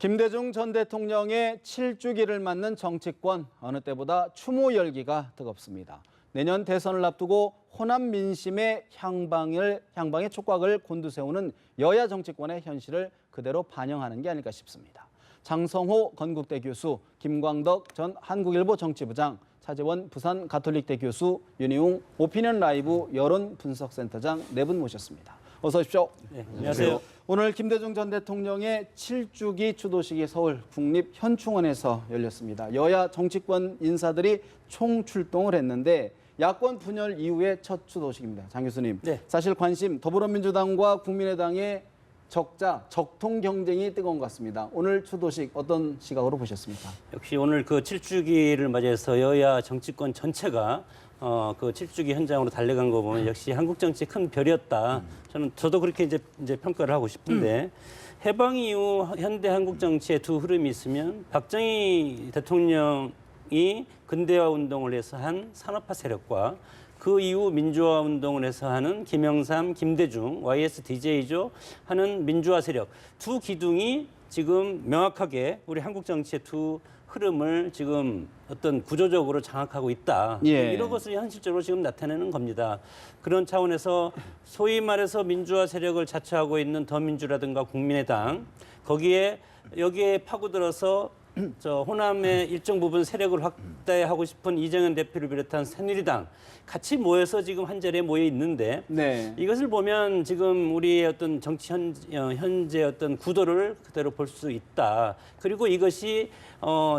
김대중 전 대통령의 7주기를 맞는 정치권, 어느 때보다 추모 열기가 뜨겁습니다. 내년 대선을 앞두고 호남 민심의 향방의 촉각을 곤두세우는 여야 정치권의 현실을 그대로 반영하는 게 아닐까 싶습니다. 장성호 건국대 교수, 김광덕 전 한국일보 정치부장, 차재원 부산 가톨릭대 교수, 윤희웅 오피니언 라이브 여론분석센터장 네 분 모셨습니다. 어서 오십시오. 네, 안녕하세요. 오늘 김대중 전 대통령의 7주기 추도식이 서울 국립현충원에서 열렸습니다. 여야 정치권 인사들이 총출동을 했는데 야권 분열 이후의 첫 추도식입니다. 장 교수님, 네. 사실 관심 더불어민주당과 국민의당의 적통 경쟁이 뜨거운 것 같습니다. 오늘 추도식 어떤 시각으로 보셨습니까? 역시 오늘 그 7주기를 맞이해서 여야 정치권 전체가 그 7주기 현장으로 달려간 거 보면 역시 한국 정치의 큰 별이었다. 저도 그렇게 이제 평가를 하고 싶은데 해방 이후 현대 한국 정치의 두 흐름이 있으면 박정희 대통령이 근대화 운동을 해서 한 산업화 세력과 그 이후 민주화 운동을 해서 하는 김영삼, 김대중, YSDJ죠 하는 민주화 세력 두 기둥이 지금 명확하게 우리 한국 정치의 두 흐름을 지금 어떤 구조적으로 장악하고 있다. 예. 이런 것을 현실적으로 지금 나타내는 겁니다. 그런 차원에서 소위 말해서 민주화 세력을 자처하고 있는 더민주라든가 국민의당 여기에 파고들어서 저 호남의 일정 부분 세력을 확대하고 싶은 이정현 대표를 비롯한 새누리당 같이 모여서 지금 한 자리에 모여 있는데 네. 이것을 보면 지금 우리의 어떤 정치 현재 어떤 구도를 그대로 볼 수 있다. 그리고 이것이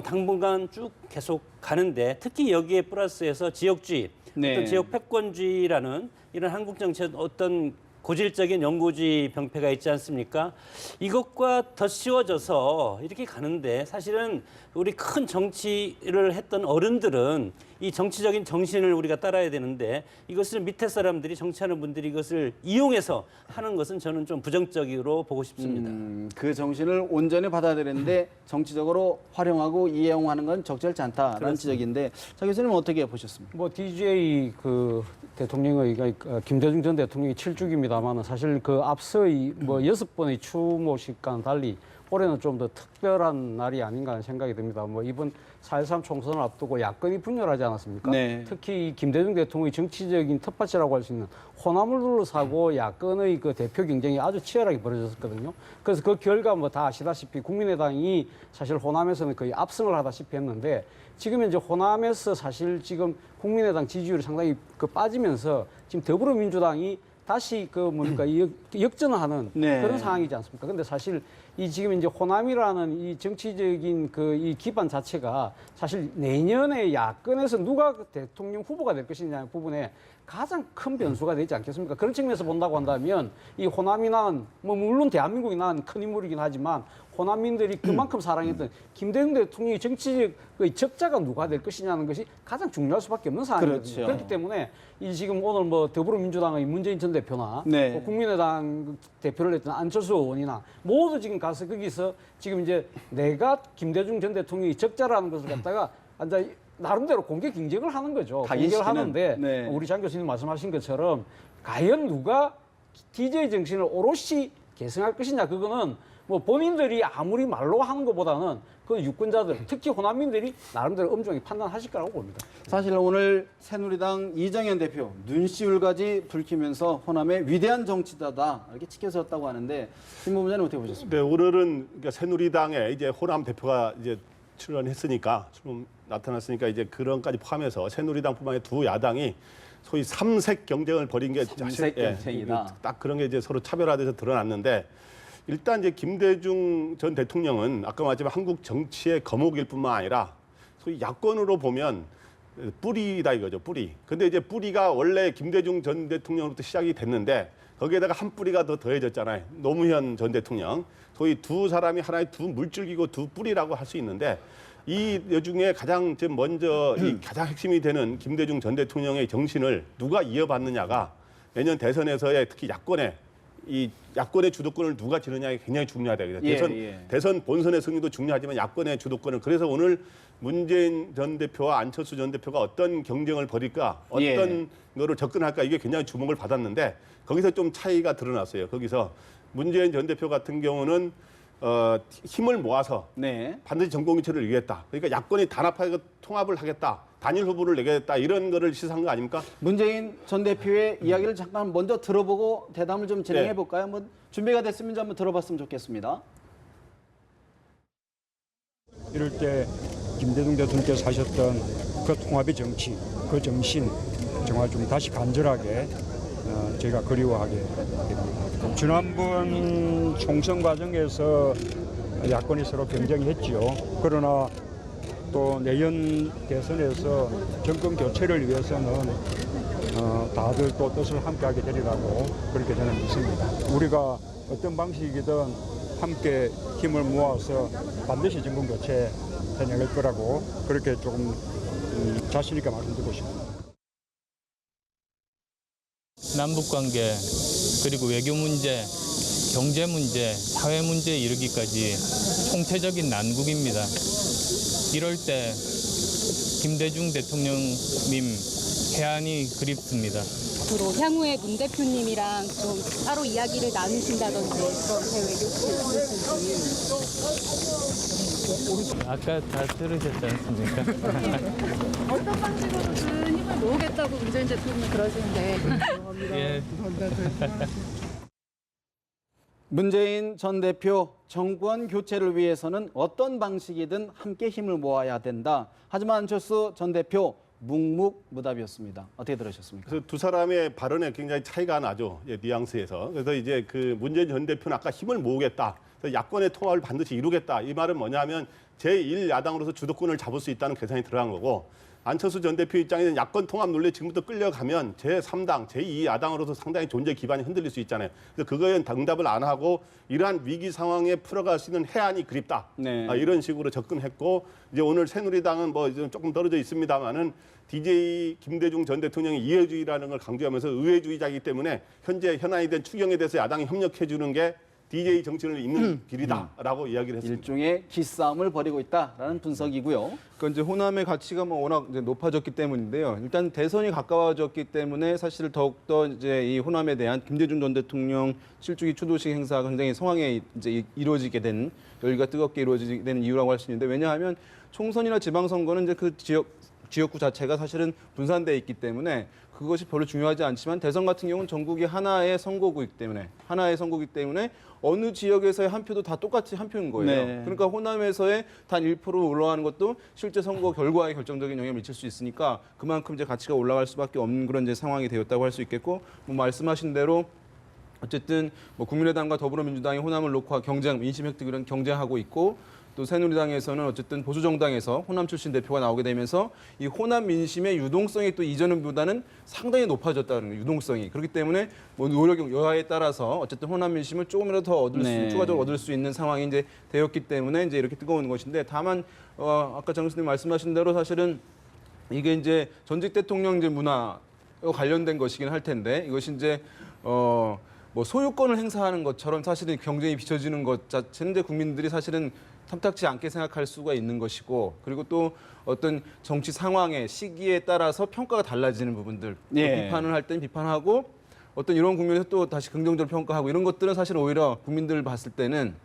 당분간 쭉 계속 가는데 특히 여기에 플러스해서 지역주의, 네. 어떤 지역 패권주의라는 이런 한국 정치의 어떤 고질적인 영구주의 병폐가 있지 않습니까? 이것과 더 씌워져서 이렇게 가는데 사실은 우리 큰 정치를 했던 어른들은 이 정치적인 정신을 우리가 따라야 되는데 이것을 밑에 사람들이 정치하는 분들이 이것을 이용해서 하는 것은 저는 좀 부정적으로 보고 싶습니다. 그 정신을 온전히 받아들이는데 정치적으로 활용하고 이용하는 건 적절치 않다라는 그렇습니다. 지적인데 장 교수님은 어떻게 보셨습니까? 뭐 DJ 그 대통령의 김대중 전 대통령이 7주기입니다만은 사실 그 앞서의 뭐 6번의 추모식과는 달리 올해는 좀 더 특별한 날이 아닌가 하는 생각이 듭니다. 뭐 이번 4.13 총선을 앞두고 야권이 분열하지 않았습니까? 네. 특히 이 김대중 대통령의 정치적인 텃밭이라고 할 수 있는 호남을 둘러싸고 야권의 그 대표 경쟁이 아주 치열하게 벌어졌었거든요. 그래서 그 결과 뭐 다 아시다시피 국민의당이 사실 호남에서는 거의 압승을 하다시피 했는데 지금 이제 호남에서 사실 지금 국민의당 지지율이 상당히 빠지면서 지금 더불어민주당이 다시 역전하는 네. 그런 상황이지 않습니까? 근데 사실 이 지금 이제 호남이라는 이 정치적인 이 기반 자체가 사실 내년에 야권에서 누가 대통령 후보가 될 것이냐는 부분에 가장 큰 변수가 되지 않겠습니까? 그런 측면에서 본다고 한다면 이 호남이 낳은 뭐 물론 대한민국이 낳은 큰 인물이긴 하지만 호남민들이 그만큼 사랑했던 김대중 대통령의 정치적 적자가 누가 될 것이냐는 것이 가장 중요할 수밖에 없는 상황이거든요. 그렇죠. 그렇기 때문에 이 지금 오늘 뭐 더불어민주당의 문재인 전 대표나 네. 뭐 국민의당 대표를 했던 안철수 의원이나 모두 지금 가서 거기서 지금 이제 내가 김대중 전 대통령이 적자라는 것을 갖다가 앉아 나름대로 공개 경쟁을 하는 거죠. 공개를 하는데 네. 우리 장 교수님 말씀하신 것처럼 과연 누가 DJ 정신을 오롯이 계승할 것이냐 그거는 뭐 본인들이 아무리 말로 하는 것보다는 그 유권자들 특히 호남민들이 나름대로 엄중히 판단하실 거라고 봅니다. 사실 오늘 새누리당 이정현 대표 눈시울까지 붉히면서 호남의 위대한 정치자다 이렇게 치켜졌다고 하는데 신 부부장님 어떻게 보셨습니까? 네, 오늘은 그러니까 새누리당에 이제 호남 대표가 이제 출연 나타났으니까 이제 그런까지 포함해서 새누리당뿐만 아니라 두 야당이 소위 삼색 경쟁을 벌인 게 삼색 경쟁이다. 딱 그런 게 이제 서로 차별화돼서 드러났는데 일단 이제 김대중 전 대통령은 아까 말했지만 한국 정치의 거목일 뿐만 아니라 소위 야권으로 보면 뿌리다 이거죠, 뿌리. 근데 이제 뿌리가 원래 김대중 전 대통령으로부터 시작이 됐는데 거기에다가 한 뿌리가 더 더해졌잖아요. 노무현 전 대통령. 소위 두 사람이 하나의 두 물줄기고 두 뿌리라고 할 수 있는데 이 여중에 가장 먼저 이 가장 핵심이 되는 김대중 전 대통령의 정신을 누가 이어받느냐가 내년 대선에서의 특히 야권의 주도권을 누가 지느냐가 굉장히 중요하다. 대선 본선의 승리도 중요하지만 야권의 주도권을 그래서 오늘 문재인 전 대표와 안철수 전 대표가 어떤 경쟁을 벌일까, 어떤 거를 접근할까 이게 굉장히 주목을 받았는데 거기서 좀 차이가 드러났어요. 거기서 문재인 전 대표 같은 경우는 힘을 모아서 네. 반드시 정권교체를 이루겠다. 그러니까 야권이 단합하게 통합을 하겠다. 단일 후보를 내겠다. 이런 거를 시사한 거 아닙니까? 문재인 전 대표의 이야기를 잠깐 먼저 들어보고 대담을 좀 진행해 볼까요? 뭐 준비가 됐으면 좀 한번 들어봤으면 좋겠습니다. 이럴 때 김대중 대통령께서 하셨던 그 통합의 정치, 그 정신 정말 좀 다시 간절하게 저희가 그리워하게 됩니다. 지난번 총선 과정에서 야권이 서로 경쟁했지요. 그러나 또 내년 대선에서 정권 교체를 위해서는 다들 또 뜻을 함께하게 되리라고 그렇게 저는 믿습니다. 우리가 어떤 방식이든 함께 힘을 모아서 반드시 정권 교체 해낼 거라고 그렇게 조금 자신 있게 말씀드리고 싶습니다. 남북 관계 그리고 외교 문제, 경제 문제, 사회 문제에 이르기까지 총체적인 난국입니다. 이럴 때 김대중 대통령님 해안이 그립습니다. 앞으로 향후에 문 대표님이랑 좀 따로 이야기를 나누신다든지 그런 계획이 혹시 있으신지. 아까 다 들으셨지 않습니까? 어떤 방식으로든 힘을 모으겠다고 문재인 대통령이 그러시는데 예. 문재인 전 대표 정권 교체를 위해서는 어떤 방식이든 함께 힘을 모아야 된다. 하지만 안철수 전 대표 묵묵무답이었습니다. 어떻게 들으셨습니까? 그래서 두 사람의 발언에 굉장히 차이가 나죠. 뉘앙스에서. 그래서 이제 그 문재인 전 대표는 아까 힘을 모으겠다. 그래서 야권의 통합을 반드시 이루겠다. 이 말은 뭐냐면 제1야당으로서 주도권을 잡을 수 있다는 계산이 들어간 거고 안철수 전 대표 입장에는 야권 통합 논리에 지금부터 끌려가면 제3당, 제2야당으로서 상당히 존재 기반이 흔들릴 수 있잖아요. 그래서 그거에 응답을 안 하고 이러한 위기 상황에 풀어갈 수 있는 해안이 그립다. 네. 이런 식으로 접근했고 이제 오늘 새누리당은 뭐 이제 조금 떨어져 있습니다만은 DJ 김대중 전 대통령이 이해주의라는 걸 강조하면서 의회주의자이기 때문에 현재 현안이 된 추경에 대해서 야당이 협력해 주는 게 DJ 정치를 잇는 길이다라고 이야기를 했습니다. 일종의 기싸움을 벌이고 있다라는 분석이고요. 그러니까 이제 호남의 가치가 뭐 워낙 이제 높아졌기 때문인데요. 일단 대선이 가까워졌기 때문에 사실 더욱더 이제 이 호남에 대한 김대중 전 대통령 실주기 추도식 행사가 굉장히 성황에 이제 이루어지게 된 열기가 뜨겁게 이루어지게 되는 이유라고 할 수 있는데 왜냐하면 총선이나 지방선거는 이제 그 지역구 자체가 사실은 분산돼 있기 때문에 그것이 별로 중요하지 않지만 대선 같은 경우는 전국이 하나의 선거구이기 때문에 어느 지역에서의 한 표도 다 똑같이 한 표인 거예요. 네. 그러니까 호남에서의 단 1% 올라가는 것도 실제 선거 결과에 결정적인 영향을 미칠 수 있으니까 그만큼 이제 가치가 올라갈 수밖에 없는 그런 이제 상황이 되었다고 할 수 있겠고 뭐 말씀하신 대로 어쨌든 뭐 국민의당과 더불어민주당이 호남을 놓고 민심 획득 이런 경쟁하고 있고 또 새누리당에서는 어쨌든 보수정당에서 호남 출신 대표가 나오게 되면서 이 호남 민심의 유동성이 또 이전보다는 상당히 높아졌다는 거예요. 유동성이. 그렇기 때문에 뭐 노력 여하에 따라서 어쨌든 호남 민심을 조금이라도 더 추가적으로 얻을 수 있는 상황이 이제 되었기 때문에 이제 이렇게 뜨거운 것인데 다만 아까 장 교수님 말씀하신 대로 사실은 이게 이제 전직 대통령 이제 문화와 관련된 것이긴 할 텐데 이것이 이제 뭐 소유권을 행사하는 것처럼 사실은 경쟁이 비춰지는 것 자체는 이제 국민들이 사실은 탐탁지 않게 생각할 수가 있는 것이고 그리고 또 어떤 정치 상황의 시기에 따라서 평가가 달라지는 부분들 예. 비판을 할 때는 비판하고 어떤 이런 국면에서 또 다시 긍정적으로 평가하고 이런 것들은 사실 오히려 국민들 봤을 때는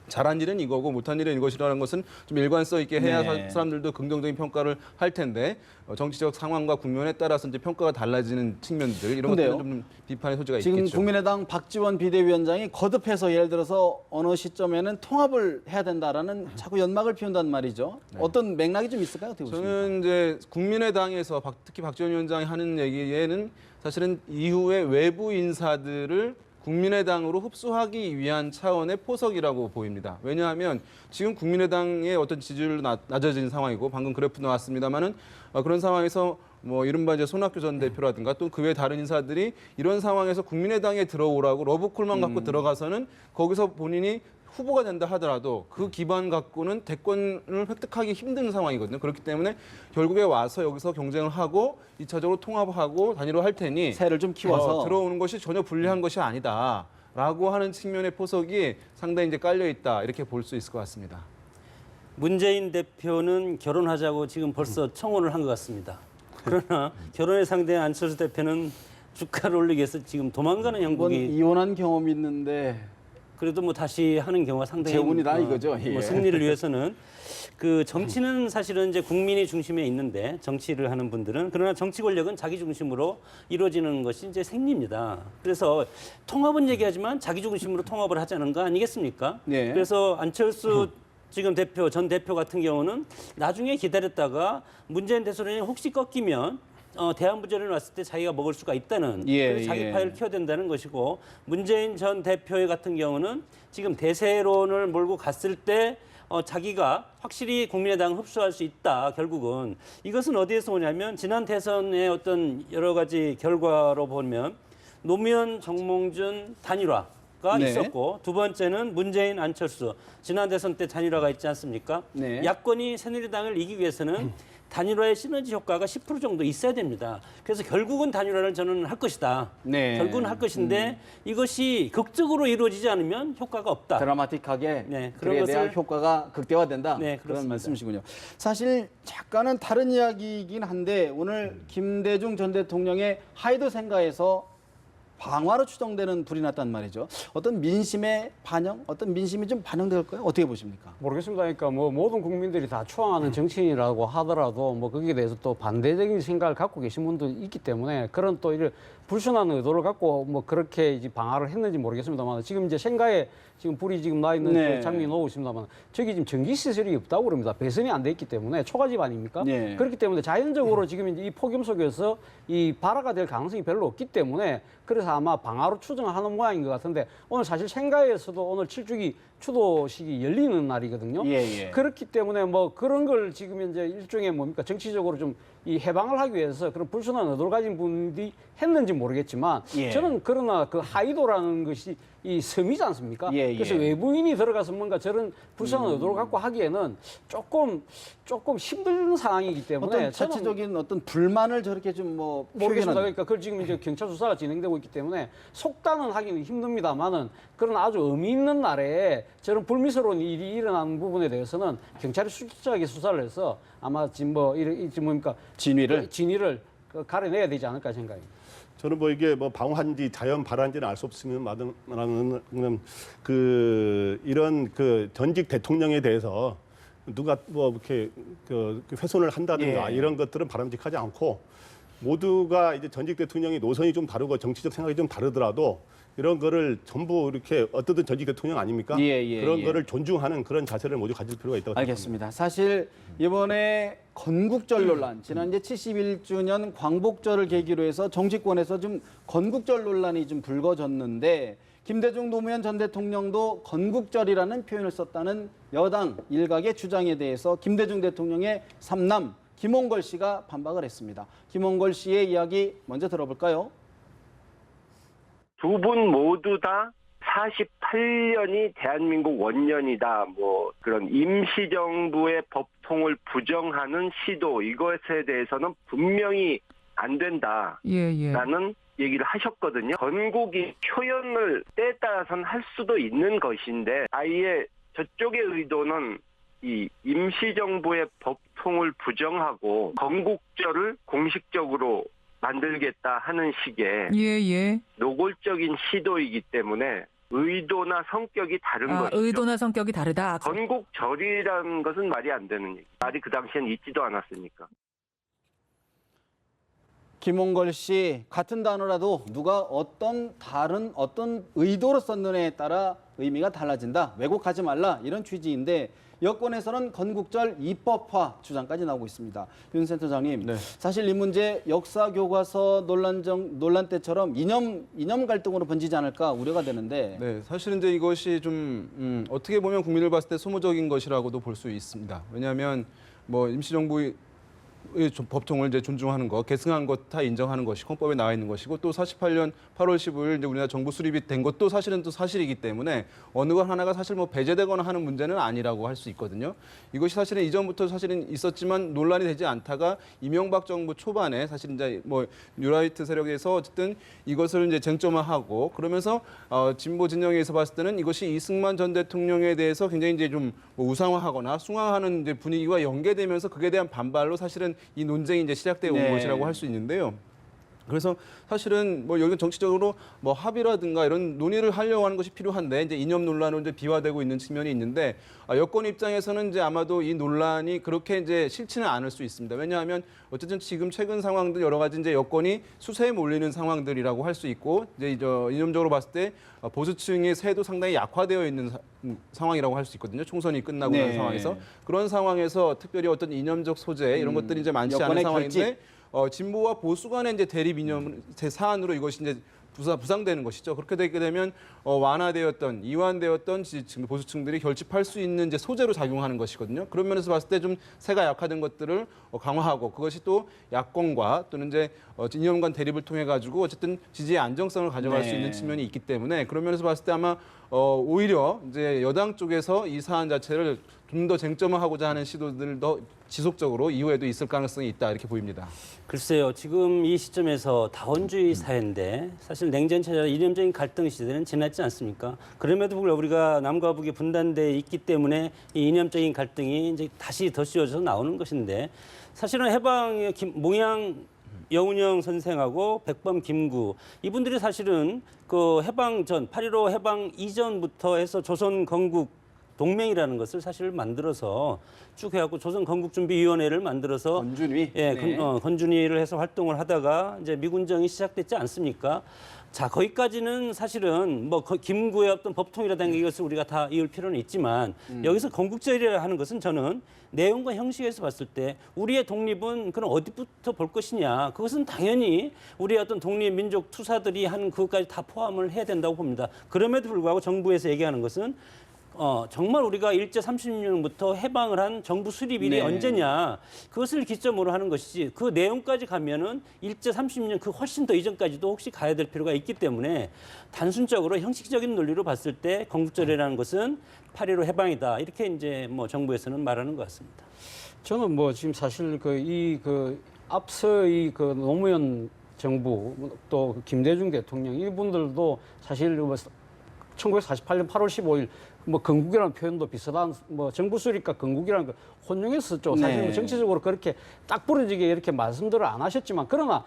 잘한 일은 이거고 못한 일은 이것이라는 것은 좀 일관성 있게 해야 네. 사람들도 긍정적인 평가를 할 텐데 정치적 상황과 국면에 따라서 이제 평가가 달라지는 측면들 이런 근데요. 것들은 좀 비판의 소지가 지금 있겠죠. 국민의당 박지원 비대위원장이 거듭해서 예를 들어서 어느 시점에는 통합을 해야 된다라는 자꾸 연막을 피운단 말이죠. 어떤 맥락이 좀 있을까요? 어떻게 보십니까? 저는 이제 국민의당에서 특히 박지원 위원장이 하는 얘기에는 사실은 이후에 외부 인사들을 국민의당으로 흡수하기 위한 차원의 포석이라고 보입니다. 왜냐하면 지금 국민의당의 어떤 지지율 낮아진 상황이고 방금 그래프 나왔습니다만은 그런 상황에서 뭐 이른바 이제 손학규 전 대표라든가 또 그 외 다른 인사들이 이런 상황에서 국민의당에 들어오라고 러브콜만 갖고 들어가서는 거기서 본인이 후보가 된다 하더라도 그 기반 갖고는 대권을 획득하기 힘든 상황이거든요. 그렇기 때문에 결국에 와서 여기서 경쟁을 하고 2차적으로 통합하고 단일화할 테니 새를 좀 키워서 들어오는 것이 전혀 불리한 것이 아니다라고 하는 측면의 포석이 상당히 이제 깔려 있다 이렇게 볼 수 있을 것 같습니다. 문재인 대표는 결혼하자고 지금 벌써 청혼을 한 것 같습니다. 그러나 결혼에 상대한 안철수 대표는 주가를 올리기 위해서 지금 도망가는 한번 형국이 이혼한 경험이 있는데 그래도 뭐 다시 하는 경우가 상당히 재운이다 이거죠. 예. 뭐 승리를 위해서는 그 정치는 사실은 이제 국민이 중심에 있는데 정치를 하는 분들은 그러나 정치 권력은 자기 중심으로 이루어지는 것이 이제 생리입니다. 그래서 통합은 얘기하지만 자기 중심으로 통합을 하자는 거 아니겠습니까? 네. 그래서 안철수 지금 전 대표 같은 경우는 나중에 기다렸다가 문재인 대통령이 혹시 꺾이면 대안부전을 왔을 때 자기가 먹을 수가 있다는 그래서 자기 파일을 키워야 된다는 것이고 문재인 전 대표 같은 경우는 지금 대세론을 몰고 갔을 때 자기가 확실히 국민의당 흡수할 수 있다. 결국은 이것은 어디에서 오냐면 지난 대선의 어떤 여러 가지 결과로 보면 노무현 정몽준 단일화가 네. 있었고 두 번째는 문재인 안철수 지난 대선 때 단일화가 있지 않습니까? 네. 야권이 새누리당을 이기기 위해서는 단일화의 시너지 효과가 10% 정도 있어야 됩니다. 그래서 결국은 단일화를 저는 할 것이다. 네. 결국은 할 것인데 이것이 극적으로 이루어지지 않으면 효과가 없다. 드라마틱하게 네, 그에 그런 대한 것을- 효과가 극대화된다. 네, 그런 그렇습니다. 말씀이시군요. 사실 약간은 다른 이야기이긴 한데 오늘 김대중 전 대통령의 하이드 생가에서 방화로 추정되는 불이 났단 말이죠. 어떤 민심의 반영, 어떤 민심이 좀 반영될까요? 어떻게 보십니까? 모르겠습니다. 그러니까 뭐 모든 국민들이 다 추앙하는 정치인이라고 하더라도 뭐 거기에 대해서 또 반대적인 생각을 갖고 계신 분도 있기 때문에 그런 또 이런 불순한 의도를 갖고 뭐 그렇게 이제 방화를 했는지 모르겠습니다만 지금 이제 생가에 지금 불이 지금 나 있는 네. 그 장면이 나오고 있습니다만 저기 지금 전기 시설이 없다고 그럽니다. 배선이 안 돼 있기 때문에 초가집 아닙니까? 네. 그렇기 때문에 자연적으로 지금 이제 이 폭염 속에서 이 발화가 될 가능성이 별로 없기 때문에 그래서 아마 방화로 추정하는 모양인 것 같은데 오늘 사실 생가에서도 오늘 7주기 추도식이 열리는 날이거든요. 예. 그렇기 때문에 뭐 그런 걸 지금 이제 일종의 뭡니까 정치적으로 좀 이 해방을 하기 위해서 그런 불순한 의도를 가진 분들이 했는지 모르겠지만 예. 저는 그러나 그 하이도라는 것이 이 섬이지 않습니까? 예. 그래서 외부인이 들어가서 뭔가 저런 불순한 의도를 갖고 하기에는 조금 힘든 상황이기 때문에 어떤 저는 자체적인 어떤 불만을 저렇게 좀 뭐 모르겠습니다. 그러니까 그걸 지금 이제 경찰 수사가 진행되고 있기 때문에 속단은 하기는 힘듭니다만은 그런 아주 의미 있는 날에 저런 불미스러운 일이 일어난 부분에 대해서는 경찰이 수차게 수사를 해서 아마 지금 뭐 뭡니까 진위를 가려내야 되지 않을까 생각합니다. 저는 뭐 이게 뭐 방화인지 자연 발화인지는 알 수 없으면 말하는 그 이런 그 전직 대통령에 대해서 누가 뭐 이렇게 그 훼손을 한다든가 예. 이런 것들은 바람직하지 않고 모두가 이제 전직 대통령이 노선이 좀 다르고 정치적 생각이 좀 다르더라도 이런 거를 전부 이렇게 어떻든 전직 대통령 아닙니까? 그런 거를 존중하는 그런 자세를 모두 가질 필요가 있다고 알겠습니다. 사실 이번에 건국절 논란, 지난 이제 71주년 광복절을 계기로 해서 정치권에서 좀 건국절 논란이 좀 불거졌는데 김대중 노무현 전 대통령도 건국절이라는 표현을 썼다는 여당 일각의 주장에 대해서 김대중 대통령의 삼남 김홍걸 씨가 반박을 했습니다. 김홍걸 씨의 이야기 먼저 들어볼까요? 두 분 모두 다 48년이 대한민국 원년이다. 뭐 그런 임시정부의 법통을 부정하는 시도 이것에 대해서는 분명히 안 된다라는 얘기를 하셨거든요. 건국이 표현을 때에 따라서는 할 수도 있는 것인데 아예 저쪽의 의도는 이 임시정부의 법통을 부정하고 건국절을 공식적으로 만들겠다 하는 식의 노골적인 시도이기 때문에 의도나 성격이 다른 것이죠. 의도나 성격이 다르다. 건국절이라는 것은 말이 안 되는 얘기. 말이 그 당시엔 있지도 않았으니까. 김홍걸 씨 같은 단어라도 누가 어떤 의도로 썼느냐에 따라 의미가 달라진다. 왜곡하지 말라 이런 취지인데 여권에서는 건국절 입법화 주장까지 나오고 있습니다. 윤 센터장님, 사실 이 문제 역사 교과서 논란 때처럼 이념 갈등으로 번지지 않을까 우려가 되는데. 네, 사실은 이제 이것이 좀 어떻게 보면 국민을 봤을 때 소모적인 것이라고도 볼 수 있습니다. 왜냐하면 뭐 임시정부의 법통을 이제 존중하는 것, 계승한 것 다 인정하는 것이 헌법에 나와 있는 것이고 또 48년 8월 15일 이제 우리나라 정부 수립이 된 것도 사실은 또 사실이기 때문에 어느 것 하나가 사실 뭐 배제되거나 하는 문제는 아니라고 할 수 있거든요. 이것이 사실은 이전부터 사실은 있었지만 논란이 되지 않다가 이명박 정부 초반에 사실 이제 뭐 뉴라이트 세력에서 어쨌든 이것을 이제 쟁점화하고 그러면서 진보 진영에서 봤을 때는 이것이 이승만 전 대통령에 대해서 굉장히 이제 좀뭐 우상화하거나 숭앙하는 이제 분위기와 연계되면서 그에 대한 반발로 사실은 이 논쟁이 이제 시작되어 온 것이라고 할 수 있는데요. 그래서 사실은 뭐 여기 정치적으로 뭐 합의라든가 이런 논의를 하려고 하는 것이 필요한데 이제 이념 논란으로 이제 비화되고 있는 측면이 있는데 여권 입장에서는 이제 아마도 이 논란이 그렇게 이제 싫지는 않을 수 있습니다. 왜냐하면 어쨌든 지금 최근 상황들 여러 가지 이제 여권이 수세에 몰리는 상황들이라고 할 수 있고 이제 이념적으로 봤을 때 보수층의 세도 상당히 약화되어 있는 상황이라고 할 수 있거든요. 총선이 끝나고 난 네. 상황에서 그런 상황에서 특별히 어떤 이념적 소재 이런 것들이 이제 많지 않은 여권의 상황인데. 결집. 진보와 보수 간의 이제 대립 이념 사안으로 이것이 이제 부상되는 것이죠. 그렇게 되게 되면 이완되었던 지금 보수층들이 결집할 수 있는 이제 소재로 작용하는 것이거든요. 그런 면에서 봤을 때 좀 세가 약화된 것들을 강화하고 그것이 또 야권과 또는 이제 이념 간 대립을 통해 가지고 어쨌든 지지의 안정성을 가져갈 수 있는 측면이 있기 때문에 그런 면에서 봤을 때 아마 오히려 이제 여당 쪽에서 이 사안 자체를 좀 더 쟁점을 하고자 하는 시도들도 지속적으로 이후에도 있을 가능성이 있다 이렇게 보입니다. 글쎄요, 지금 이 시점에서 다원주의 사회인데 사실 냉전 체제와 이념적인 갈등 시대는 지났지 않습니까? 그럼에도 불구하고 우리가 남과 북이 분단돼 있기 때문에 이 이념적인 갈등이 이제 다시 더 씌워져서 나오는 것인데 사실은 해방의 몽양 여운형 선생하고 백범 김구 이분들이 사실은 그 해방 전 8.15 해방 이전부터 해서 조선 건국 동맹이라는 것을 사실 만들어서 쭉 해갖고 조선 건국준비위원회를 만들어서 건준위. 예, 네. 건준위를 해서 활동을 하다가 이제 미군정이 시작됐지 않습니까? 자, 거기까지는 사실은 뭐 김구의 어떤 법통이라든가 이것을 우리가 다 이을 필요는 있지만 여기서 건국절이라 하는 것은 저는 내용과 형식에서 봤을 때 우리의 독립은 그럼 어디부터 볼 것이냐. 그것은 당연히 우리의 어떤 독립민족 투사들이 하는 그것까지 다 포함을 해야 된다고 봅니다. 그럼에도 불구하고 정부에서 얘기하는 것은 정말 우리가 일제 36년부터 해방을 한 정부 수립일이 네. 언제냐 그것을 기점으로 하는 것이지 그 내용까지 가면은 일제 36년 그 훨씬 더 이전까지도 혹시 가야 될 필요가 있기 때문에 단순적으로 형식적인 논리로 봤을 때 건국절이라는 것은 8.15 해방이다 이렇게 이제 뭐 정부에서는 말하는 것 같습니다. 저는 뭐 지금 사실 앞서 그 노무현 정부 또 김대중 대통령 이분들도 사실 1948년 8월 15일 뭐 건국이라는 표현도 비슷한 뭐 정부 수립과 건국이라는 걸 혼용했었죠. 사실 뭐 정치적으로 그렇게 딱 부러지게 이렇게 말씀들을 안 하셨지만 그러나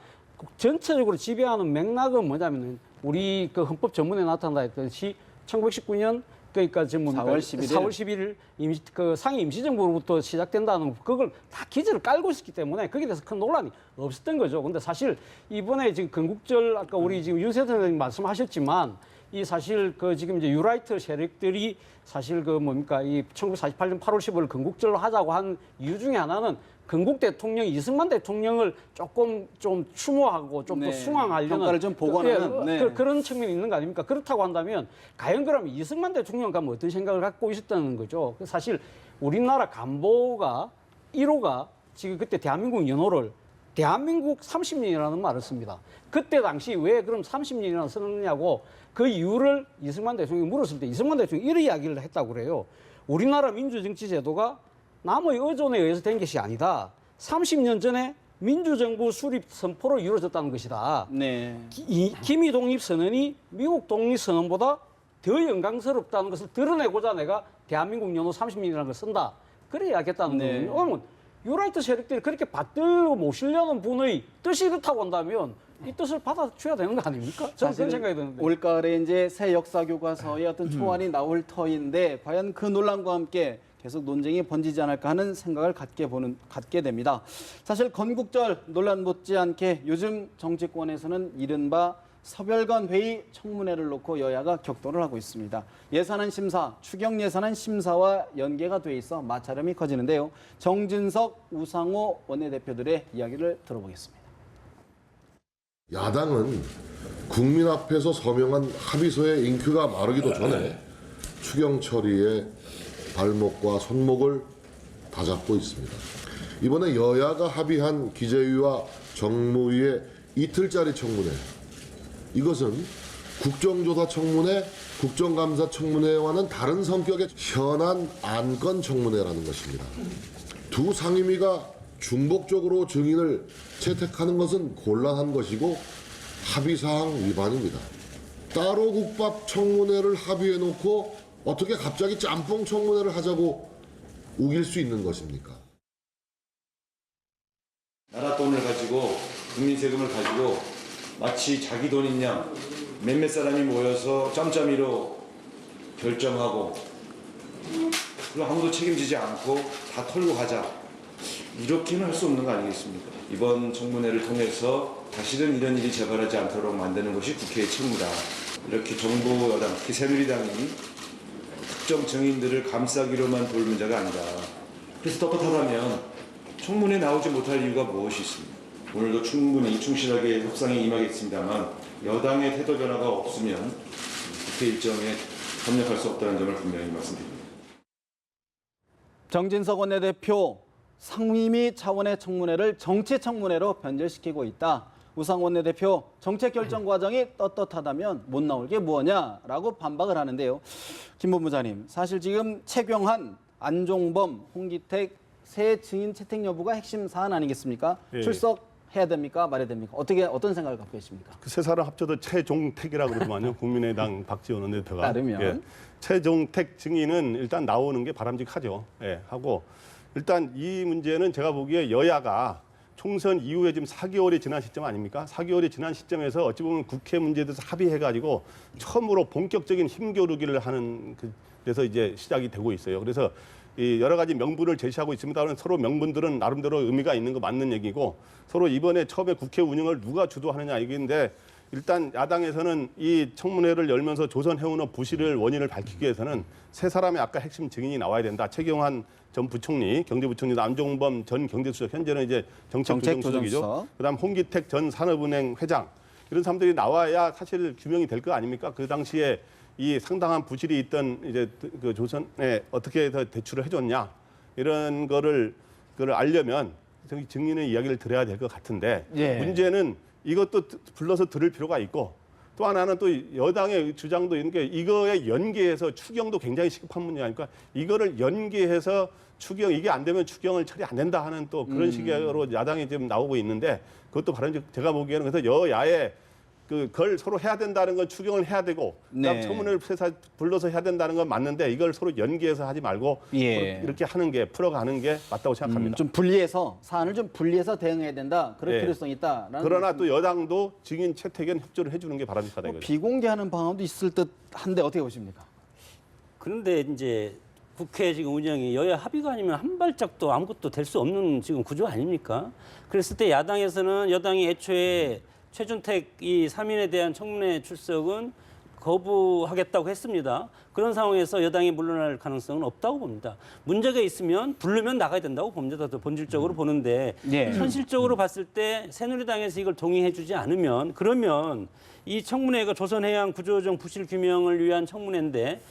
전체적으로 지배하는 맥락은 뭐냐면은 우리 그 헌법 전문에 나타났듯이 1919년 그러니까 지금 4월 11일 상해 임시정부로부터 시작된다는 그걸 다 기제를 깔고 있었기 때문에 거기에 대해서 큰 논란이 없었던 거죠. 근데 사실 이번에 지금 건국절 아까 우리 지금 윤세현 선생님 말씀하셨지만 이 사실 지금 이제 유라이트 세력들이 사실 이 1948년 8월 15일 건국절로 하자고 한 이유 중에 하나는 건국 대통령 이승만 대통령을 조금 좀 추모하고 좀 더 숭앙하려는 평가를 좀 복원하는 그런 측면이 있는 거 아닙니까? 그렇다고 한다면 과연 그러면 이승만 대통령 가면 어떤 생각을 갖고 있었다는 거죠. 사실 우리나라 간보가 1호가 지금 그때 대한민국 연호를 대한민국 30년이라는 말을 씁니다. 그때 당시 왜 그럼 30년이나 썼느냐고 그 이유를 이승만 대통령이 물었을 때 이승만 대통령이 이런 이야기를 했다고 그래요. 우리나라 민주정치제도가 남의 의존에 의해서 된 것이 아니다. 30년 전에 민주정부 수립 선포로 이루어졌다는 것이다. 네. 기미 독립선언이 미국 독립선언보다 더 영광스럽다는 것을 드러내고자 내가 대한민국 연호 30년이라는 걸 쓴다. 그래 이야기했다는 거예요. 그러면 유라이트 세력들이 그렇게 받들고 모시려는 분의 뜻이 이렇다고 한다면 이 뜻을 받아줘야 되는 거 아닙니까? 저는 그런 생각이 드는데. 올가을에 이제 새 역사 교과서의 어떤 초안이 나올 터인데 과연 그 논란과 함께 계속 논쟁이 번지지 않을까 하는 생각을 갖게 됩니다. 사실 건국절 논란 못지않게 요즘 정치권에서는 이른바 서별관 회의 청문회를 놓고 여야가 격돌을 하고 있습니다. 예산안 심사, 추경 예산안 심사와 연계가 돼 있어 마찰음이 커지는데요. 정진석, 우상호 원내대표들의 이야기를 들어보겠습니다. 야당은 국민 앞에서 서명한 합의서의 잉크가 마르기도 전에 추경 처리에 발목과 손목을 다잡고 있습니다. 이번에 여야가 합의한 기재위와 정무위의 이틀짜리 청문회, 이것은 국정조사 청문회, 국정감사 청문회와는 다른 성격의 현안 안건 청문회라는 것입니다. 두 상임위가 중복적으로 증인을 채택하는 것은 곤란한 것이고 합의사항 위반입니다. 따로 국밥 청문회를 합의해놓고 어떻게 갑자기 짬뽕 청문회를 하자고 우길 수 있는 것입니까? 나라 돈을 가지고 국민 세금을 가지고 마치 자기 돈인 양 몇몇 사람이 모여서 짬짬이로 결정하고 그리고 아무도 책임지지 않고 다 털고 가자. 이렇게는 할 수 없는 거 아니겠습니까? 이번 청문회를 통해서 다시는 이런 일이 재발하지 않도록 만드는 것이 국회의 책무다. 이렇게 정부 여당, 특히 새누리당이 특정 증인들을 감싸기로만 돌 문제가 아니다. 그래서 떳떳하다면 청문회에 나오지 못할 이유가 무엇이 있습니까? 오늘도 충분히 충실하게 협상에 임하겠습니다만 여당의 태도 변화가 없으면 국회 일정에 협력할 수 없다는 점을 분명히 말씀드립니다. 정진석 원내대표 상임위 차원의 청문회를 정치 청문회로 변질시키고 있다. 우상 원내대표 정책 결정 과정이 떳떳하다면 못 나올 게 뭐냐라고 반박을 하는데요. 김 본부장님, 사실 지금 최경환, 안종범, 홍기택 새 증인 채택 여부가 핵심 사안 아니겠습니까? 예. 출석해야 됩니까? 말해야 됩니까? 어떤 생각을 갖고 계십니까? 그 세 사람 합쳐도 최종택이라고 그러더만요. 국민의당 박지원 원내대표가. 따르면. 예. 최종택 증인은 일단 나오는 게 바람직하죠. 예, 하고 일단 이 문제는 제가 보기에 여야가 총선 이후에 지금 4개월이 지난 시점 아닙니까? 4개월이 지난 시점에서 어찌 보면 국회 문제에 대해서 합의해가지고 처음으로 본격적인 힘겨루기를 하는 그 데서 이제 시작이 되고 있어요. 그래서 이 여러 가지 명분을 제시하고 있습니다만 서로 명분들은 나름대로 의미가 있는 거 맞는 얘기고 서로 이번에 처음에 국회 운영을 누가 주도하느냐 얘기인데 일단 야당에서는 이 청문회를 열면서 조선해운업 부실을 원인을 밝히기 위해서는 세 사람의 아까 핵심 증인이 나와야 된다. 최경환 전 부총리, 경제부총리, 안종범 전 경제수석, 현재는 이제 정책조정수석이죠. 그다음 홍기택 전 산업은행 회장 이런 사람들이 나와야 사실 규명이 될 거 아닙니까? 그 당시에 이 상당한 부실이 있던 이제 그 조선에 어떻게 해서 대출을 해줬냐 이런 거를 그걸 알려면 증인의 이야기를 들어야 될 것 같은데 예. 문제는 이것도 불러서 들을 필요가 있고 또 하나는 또 여당의 주장도 있는 게 이거에 연계해서 추경도 굉장히 시급한 문제 아닙니까? 이거를 연계해서 추경 이게 안 되면 추경을 처리 안 된다 하는 또 그런 식으로 야당이 지금 나오고 있는데 그것도 바람직 제가 보기에는 그래서 여야의 그걸 서로 해야 된다는 건 추경을 해야 되고 그다음 청문회를 불러서 해야 된다는 건 맞는데 이걸 서로 연계해서 하지 말고 예. 이렇게 하는 게 풀어가는 게 맞다고 생각합니다. 좀 분리해서 사안을 좀 분리해서 대응해야 된다. 그럴 예. 필요성이 있다라는. 그러나 또 여당도 증인 채택에 협조를 해주는 게 바람직하다 이거죠. 비공개하는 방안도 있을 듯한데 어떻게 보십니까? 그런데 이제 국회 지금 운영이 여야 합의가 아니면 한 발짝도 아무것도 될 수 없는 지금 구조 아닙니까? 그랬을 때 야당에서는 여당이 애초에 최준택 이 3인에 대한 청문회 출석은 거부하겠다고 했습니다. 그런 상황에서 여당이 물러날 가능성은 없다고 봅니다. 문제가 있으면 부르면 나가야 된다고 봅니다. 더 본질적으로 보는데 현실적으로 봤을 때 새누리당에서 이걸 동의해주지 않으면 그러면 이 청문회가 조선해양 구조조정 부실 규명을 위한 청문회인데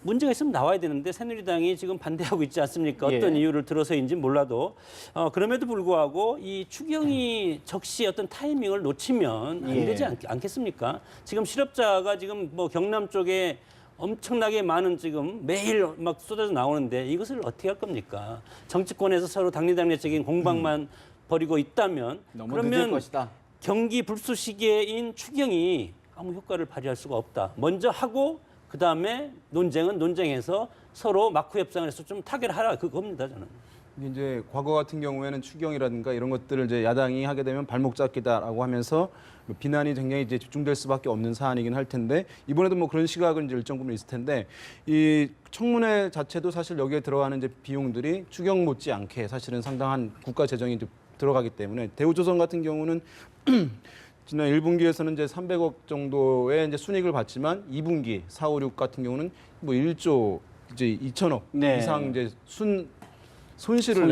문제가 있으면 나와야 되는데 새누리당이 지금 반대하고 있지 않습니까? 어떤 이유를 들어서인지 몰라도 그럼에도 불구하고 이 추경이 적시 어떤 타이밍을 놓치면 안 되지 않겠습니까? 지금 실업자가 지금 뭐 경남 쪽에 엄청나게 많은 지금 매일 막 쏟아져 나오는데 이것을 어떻게 할 겁니까? 정치권에서 서로 당리당략적인 공방만 벌이고 있다면 그러면 경기 불수 시기인 추경이 아무 효과를 발휘할 수가 없다. 먼저 하고 그다음에 논쟁은 논쟁에서 서로 마크 협상을 해서 좀 타결하라 그겁니다 저는. 이제 과거 같은 경우에는 추경이라든가 이런 것들을 이제 야당이 하게 되면 발목 잡기다라고 하면서 비난이 굉장히 이제 집중될 수밖에 없는 사안이긴 할 텐데 이번에도 뭐 그런 시각은 이제 일정 부분 있을 텐데 이 청문회 자체도 사실 여기에 들어가는 이제 비용들이 추경 못지않게 사실은 상당한 국가 재정이 이제 들어가기 때문에 대우조선 같은 경우는 지난 1분기에서는 이제 300억 정도의 이제 순이익을 봤지만 2분기 4, 5, 6 같은 경우는 뭐 1조 이제 2천억 이상 이제 손실을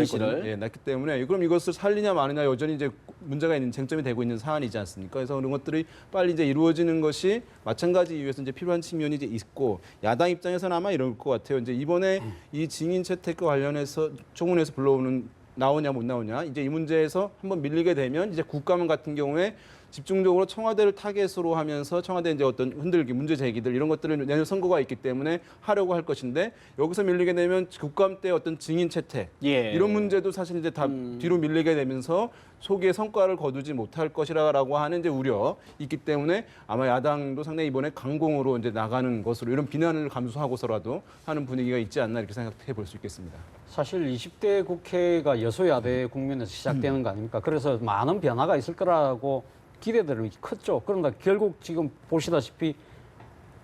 냈기 때문에 그럼 이것을 살리냐 마느냐 여전히 이제 문제가 있는 쟁점이 되고 있는 사안이지 않습니까? 그래서 그런 것들이 빨리 이제 이루어지는 것이 마찬가지 이유에서 이제 필요한 측면이 이제 있고 야당 입장에서는 아마 이럴 것 같아요. 이제 이번에 이 증인 채택과 관련해서 청문회에서 나오냐 못 나오냐 이제 이 문제에서 한번 밀리게 되면 이제 국감원 같은 경우에 집중적으로 청와대를 타겟으로 하면서 청와대 이제 어떤 흔들기, 문제 제기들 이런 것들을 내년 선거가 있기 때문에 하려고 할 것인데 여기서 밀리게 되면 국감 때 어떤 증인 채택 이런 문제도 사실 이제 다 뒤로 밀리게 되면서 소기의 성과를 거두지 못할 것이라고 하는 이제 우려 있기 때문에 아마 야당도 상당히 이번에 강공으로 이제 나가는 것으로 이런 비난을 감수하고서라도 하는 분위기가 있지 않나 이렇게 생각해 볼 수 있겠습니다. 사실 20대 국회가 여소야대 국면에서 시작되는 거 아닙니까? 그래서 많은 변화가 있을 거라고 기대들이 컸죠. 그런데 결국 지금 보시다시피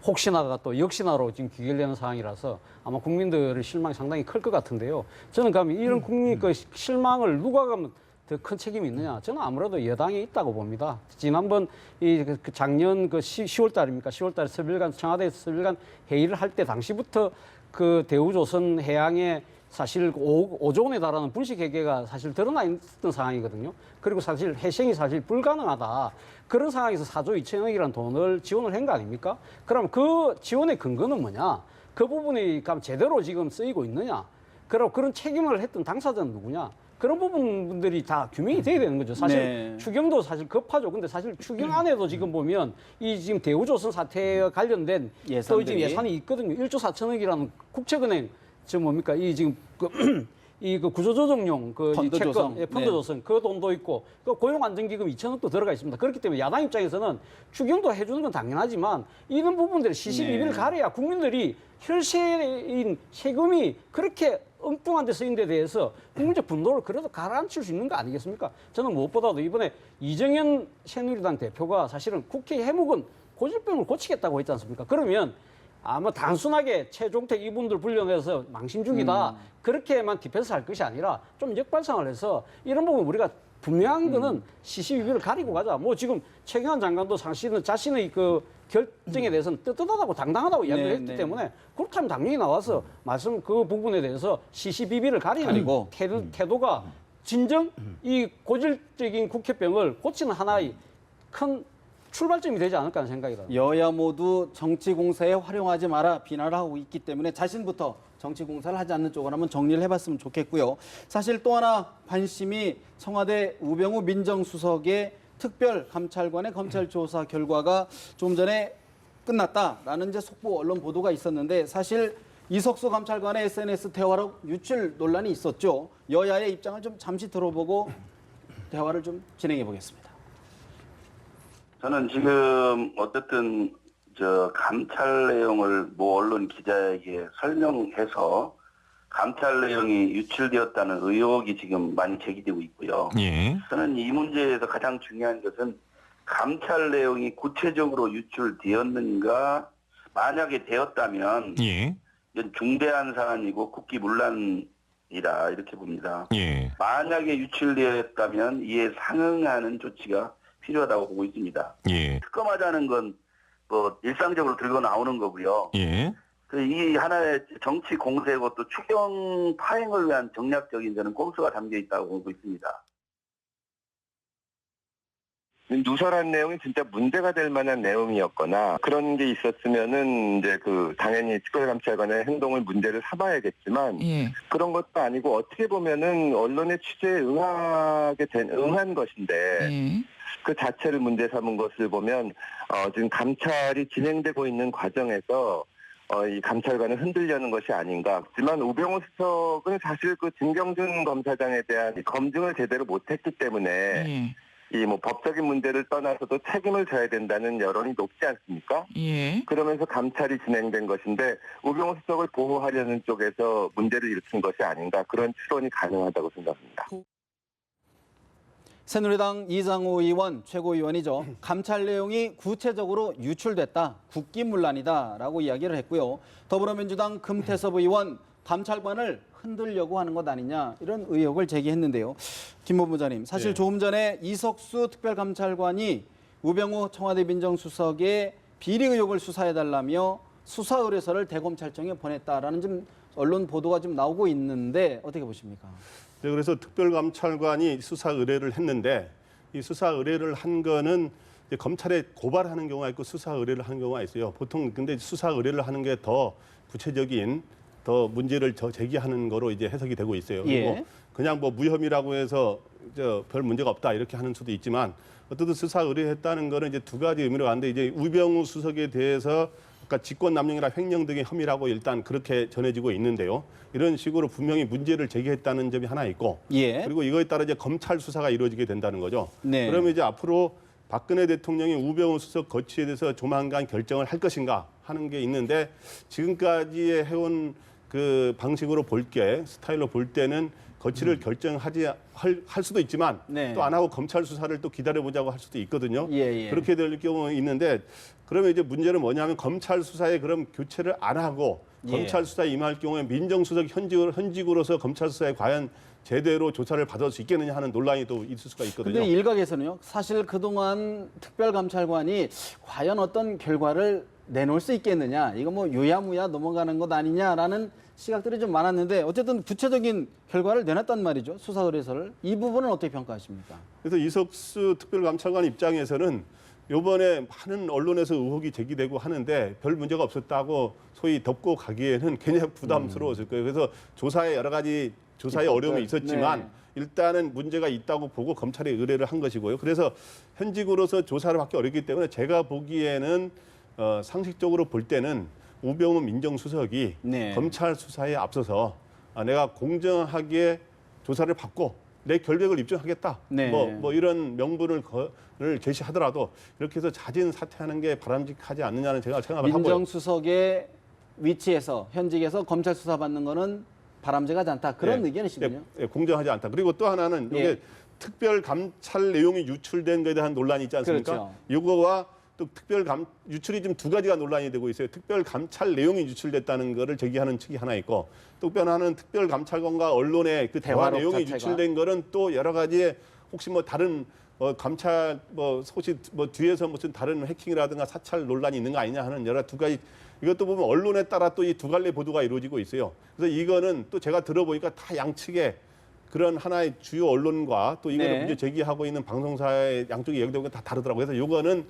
혹시나가 또 역시나로 지금 귀결되는 상황이라서 아마 국민들의 실망이 상당히 클 것 같은데요. 저는 감히 이런 국민 그 실망을 누가 가면 더 큰 책임이 있느냐? 저는 아무래도 여당에 있다고 봅니다. 지난번 그 작년 그 10월 달입니까? 10월 달에 서별관 청와대에서 서별관 회의를 할 때 당시부터 그 대우조선 해양에 사실 5조 원에 달하는 분식 회계가 사실 드러나 있던 상황이거든요. 그리고 사실 해생이 사실 불가능하다. 그런 상황에서 4조 2천억이라는 돈을 지원을 한 거 아닙니까? 그럼 그 지원의 근거는 뭐냐? 그 부분이 제대로 지금 쓰이고 있느냐? 그리고 그런 책임을 했던 당사자는 누구냐? 그런 부분들이 다 규명이 돼야 되는 거죠. 사실 네. 추경도 사실 급하죠. 근데 사실 추경 안에도 지금 보면 이 지금 대우조선 사태와 관련된 또 지금 예산이 있거든요. 1조 4천억이라는 국책은행 지금 뭡니까? 이 지금 이 구조조정용 그 펀드 채권, 조성. 예, 펀드 조성 그 돈도 있고 그 고용안정기금 2천억도 들어가 있습니다. 그렇기 때문에 야당 입장에서는 추경도 해주는 건 당연하지만 이런 부분들을 시시비비를 가려야 국민들이 혈세인 세금이 그렇게 엉뚱한 데 쓰인 데 대해서 국민적 분노를 그래도 가라앉힐 수 있는 거 아니겠습니까? 저는 무엇보다도 이번에 이정현 새누리당 대표가 사실은 국회 해묵은 고질병을 고치겠다고 했지 않습니까? 그러면 아마 단순하게 최종택 이분들 불려내서 망신주기다 그렇게만 디펜스 할 것이 아니라 좀 역발상을 해서 이런 부분 우리가 분명한 거는 시시비비를 가리고 가자. 뭐 지금 최경환 장관도 사실은 자신의 그 결정에 대해서는 떳떳하다고 당당하다고 이야기를 했기 때문에 그렇다면 당연히 나와서 말씀 그 부분에 대해서 시시비비를 가리는 태도가 진정 이 고질적인 국회병을 고치는 하나의 큰 출발점이 되지 않을까 하는 생각이 듭니다. 여야 모두 정치 공세에 활용하지 마라 비난을 하고 있기 때문에 자신부터 정치 공세를 하지 않는 쪽으로 한번 정리를 해봤으면 좋겠고요. 사실 또 하나 관심이 청와대 우병우 민정수석의 특별감찰관의 검찰 조사 결과가 좀 전에 끝났다라는 이제 속보 언론 보도가 있었는데 사실 이석수 감찰관의 SNS 대화록 유출 논란이 있었죠. 여야의 입장을 좀 잠시 들어보고 대화를 좀 진행해 보겠습니다. 저는 지금 어쨌든 저 감찰 내용을 모 언론 기자에게 설명해서 감찰 내용이 유출되었다는 의혹이 지금 많이 제기되고 있고요. 예. 저는 이 문제에서 가장 중요한 것은 감찰 내용이 구체적으로 유출되었는가, 만약에 되었다면 예. 이건 중대한 사안이고 국기문란이다 이렇게 봅니다. 예. 만약에 유출되었다면 이에 상응하는 조치가 필요하다고 보고 있습니다. 예. 특검하자는 건 뭐 일상적으로 들고 나오는 거고요. 예. 이 하나의 정치 공세고 또 추경 파행을 위한 정략적인 저는 꼼수가 담겨 있다고 보고 있습니다. 누설한 내용이 진짜 문제가 될 만한 내용이었거나 그런 게 있었으면은 이제 당연히 특별감찰관의 행동을 문제를 삼아야겠지만 그런 것도 아니고 어떻게 보면은 언론의 취재에 응한 것인데 그 자체를 문제 삼은 것을 보면 지금 감찰이 진행되고 있는 과정에서 이 감찰관을 흔들려는 것이 아닌가. 하지만 우병우 수석은 사실 그 진경준 검사장에 대한 검증을 제대로 못했기 때문에 이 법적인 문제를 떠나서도 책임을 져야 된다는 여론이 높지 않습니까? 그러면서 감찰이 진행된 것인데 우병우 수석을 보호하려는 쪽에서 문제를 일으킨 것이 아닌가 그런 추론이 가능하다고 생각합니다. 새누리당 이장우 의원, 최고위원이죠. 감찰 내용이 구체적으로 유출됐다, 국기문란이다라고 이야기를 했고요. 더불어민주당 금태섭 의원, 감찰관을 흔들려고 하는 것 아니냐 이런 의혹을 제기했는데요. 김 본부장님, 사실 조금 전에 이석수 특별감찰관이 우병우 청와대 민정수석의 비리 의혹을 수사해달라며 수사 의뢰서를 대검찰청에 보냈다라는 좀 언론 보도가 좀 나오고 있는데 어떻게 보십니까? 네, 그래서 특별감찰관이 수사 의뢰를 했는데 이 수사 의뢰를 한 거는 이제 검찰에 고발하는 경우가 있고 수사 의뢰를 하는 경우가 있어요. 보통 근데 수사 의뢰를 하는 게 더 구체적인 더 문제를 제기하는 거로 이제 해석이 되고 있어요. 그리고 그냥 뭐 무혐의라고 해서 별 문제가 없다 이렇게 하는 수도 있지만 어쨌든 수사 의뢰했다는 거는 이제 두 가지 의미로 가는데 이제 우병우 수석에 대해서 아까 직권남용이나 횡령 등의 혐의라고 일단 그렇게 전해지고 있는데요. 이런 식으로 분명히 문제를 제기했다는 점이 하나 있고 그리고 이거에 따라 이제 검찰 수사가 이루어지게 된다는 거죠. 그러면 이제 앞으로 박근혜 대통령이 우병우 수석 거취에 대해서 조만간 결정을 할 것인가 하는 게 있는데 지금까지의 해온 그 방식으로 스타일로 볼 때는 거취를 결정하지 할 수도 있지만 네. 또 안 하고 검찰 수사를 또 기다려보자고 할 수도 있거든요. 예. 그렇게 될 경우 있는데 그러면 이제 문제는 뭐냐면 검찰 수사에 그럼 교체를 안 하고 검찰 수사에 임할 경우에 민정수석 현직으로서 검찰 수사에 과연 제대로 조사를 받을 수 있겠느냐 하는 논란이 또 있을 수가 있거든요. 근데 일각에서는요. 사실 그동안 특별감찰관이 과연 어떤 결과를 내놓을 수 있겠느냐. 이거 뭐 유야무야 넘어가는 것 아니냐라는 시각들이 좀 많았는데 어쨌든 구체적인 결과를 내놨단 말이죠. 수사 의뢰서를. 이 부분은 어떻게 평가하십니까? 그래서 이석수 특별감찰관 입장에서는 이번에 많은 언론에서 의혹이 제기되고 하는데 별 문제가 없었다고 소위 덮고 가기에는 굉장히 부담스러웠을 거예요. 그래서 조사에 여러 가지 조사에 어려움이 있었지만 일단은 문제가 있다고 보고 검찰에 의뢰를 한 것이고요. 그래서 현직으로서 조사를 받기 어렵기 때문에 제가 보기에는 상식적으로 볼 때는 우병우 민정수석이 검찰 수사에 앞서서 내가 공정하게 조사를 받고 내 결백을 입증하겠다. 뭐 이런 명분을 제시하더라도 이렇게 해서 자진 사퇴하는 게 바람직하지 않느냐는 제가 생각을 하고요. 민정수석의 위치에서 현직에서 검찰 수사 받는 거는 바람직하지 않다. 그런 의견이시군요. 공정하지 않다. 그리고 또 하나는 이게 특별 감찰 내용이 유출된 것에 대한 논란이 있지 않습니까? 그렇죠. 이거와 또 유출이 지금 두 가지가 논란이 되고 있어요. 특별 감찰 내용이 유출됐다는 거를 제기하는 측이 하나 있고 또 하나는 특별 감찰관과 언론의 그 대화 내용이 유출된 거는 또 여러 가지의 혹시 뭐 다른 감찰 혹시 뒤에서 무슨 다른 해킹이라든가 사찰 논란이 있는 거 아니냐 하는 여러 두 가지 이것도 보면 언론에 따라 또 이 두 갈래 보도가 이루어지고 있어요. 그래서 이거는 또 제가 들어보니까 다 양측의 그런 하나의 주요 언론과 또 이거를 문제 제기하고 있는 방송사의 양쪽의 이야기도 다 다르더라고요. 그래서 이거는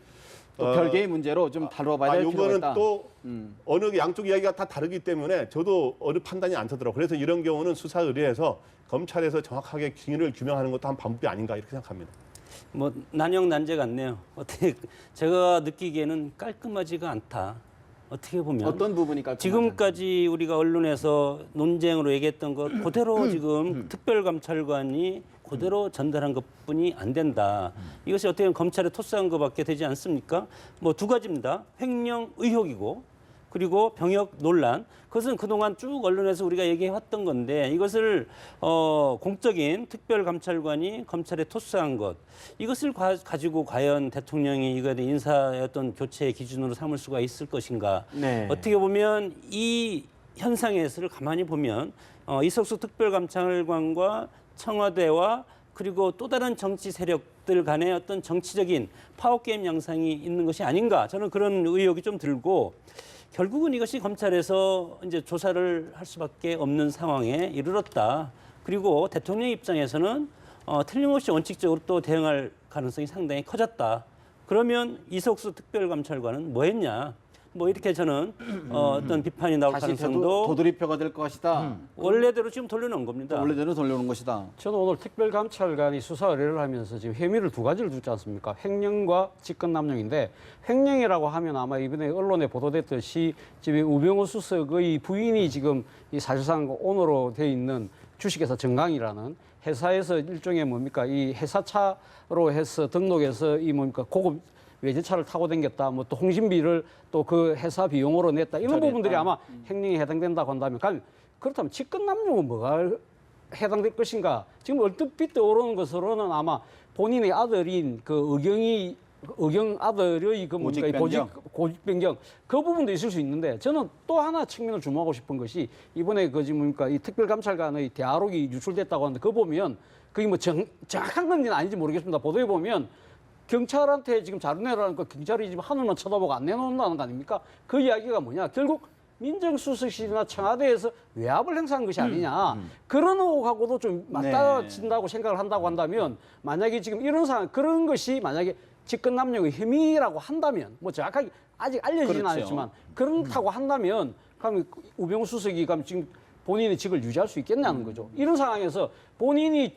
또 별개의 문제로 좀 다뤄봐야 될 필요가 있다. 이거는 또 어느 양쪽 이야기가 다 다르기 때문에 저도 어느 판단이 안 서더라고요. 그래서 이런 경우는 수사 의뢰에서 검찰에서 정확하게 진위를 규명하는 것도 한 방법이 아닌가 이렇게 생각합니다. 뭐 난영난제 같네요. 어떻게 제가 느끼기에는 깔끔하지가 않다. 어떻게 보면 어떤 부분이 깔끔하지 지금까지 우리가 언론에서 논쟁으로 얘기했던 것 그대로 지금 특별감찰관이 그대로 전달한 것뿐이 안 된다. 이것이 어떻게 보면 검찰에 토스한 것밖에 되지 않습니까? 뭐 두 가지입니다. 횡령 의혹이고 그리고 병역 논란. 그것은 그동안 쭉 언론에서 우리가 얘기해왔던 건데 이것을 공적인 특별감찰관이 검찰에 토스한 것. 이것을 가지고 과연 대통령이 이거에 대한 인사의 어떤 교체의 기준으로 삼을 수가 있을 것인가. 어떻게 보면 이 현상에서를 가만히 보면 이석수 특별감찰관과 청와대와 그리고 또 다른 정치 세력들 간의 어떤 정치적인 파워게임 양상이 있는 것이 아닌가. 저는 그런 의혹이 좀 들고 결국은 이것이 검찰에서 이제 조사를 할 수밖에 없는 상황에 이르렀다. 그리고 대통령 입장에서는 틀림없이 원칙적으로 또 대응할 가능성이 상당히 커졌다. 그러면 이석수 특별감찰관은 뭐 했냐? 뭐 이렇게 저는 어떤 비판이 나올 가능성도 도드리표가 될 것이다. 원래대로 지금 돌려놓은 겁니다. 원래대로 돌려놓은 것이다. 저는 오늘 특별감찰관이 수사 의뢰를 하면서 지금 혐의를 두 가지를 두지 않습니까? 횡령과 직권남용인데 횡령이라고 하면 아마 이번에 언론에 보도됐듯이 지금 우병우 수석의 부인이 지금 이 사실상 오너로 돼 있는 주식회사 정강이라는 회사에서 일종의 뭡니까 이 회사차로 해서 등록해서 이 뭡니까 고급 외제차를 타고 다녔다. 뭐 또 홍신비를 또 그 회사 비용으로 냈다. 이런 부분들이 아마 횡령에 해당된다고 한다면 그렇다면 직권남용은 뭐가 해당될 것인가? 지금 얼핏 떠오르는 것으로는 아마 본인의 아들인 그 의경 아들의 그 뭡니까 고직 변경 그 부분도 있을 수 있는데 저는 또 하나 측면을 주목하고 싶은 것이 이번에 그 지금 뭡니까 이 특별감찰관의 대화록이 유출됐다고 하는데 그거 보면 그게 뭐 정확한 건지는 아닌지 모르겠습니다. 보도에 보면 경찰한테 지금 자료 내라니까 경찰이 지금 하늘만 쳐다보고 안 내놓는다는 거 아닙니까? 그 이야기가 뭐냐? 결국 민정수석실이나 청와대에서 외압을 행사한 것이 아니냐. 그런 의혹하고도 좀 맞닿아진다고 생각을 한다고 한다면 만약에 지금 이런 상황, 그런 것이 만약에 직권남용의 혐의라고 한다면 뭐 정확하게 아직 알려지진 않았지만 그렇다고 한다면 그럼 우병우 수석이 그럼 지금 본인의 직을 유지할 수 있겠냐는 거죠. 이런 상황에서 본인이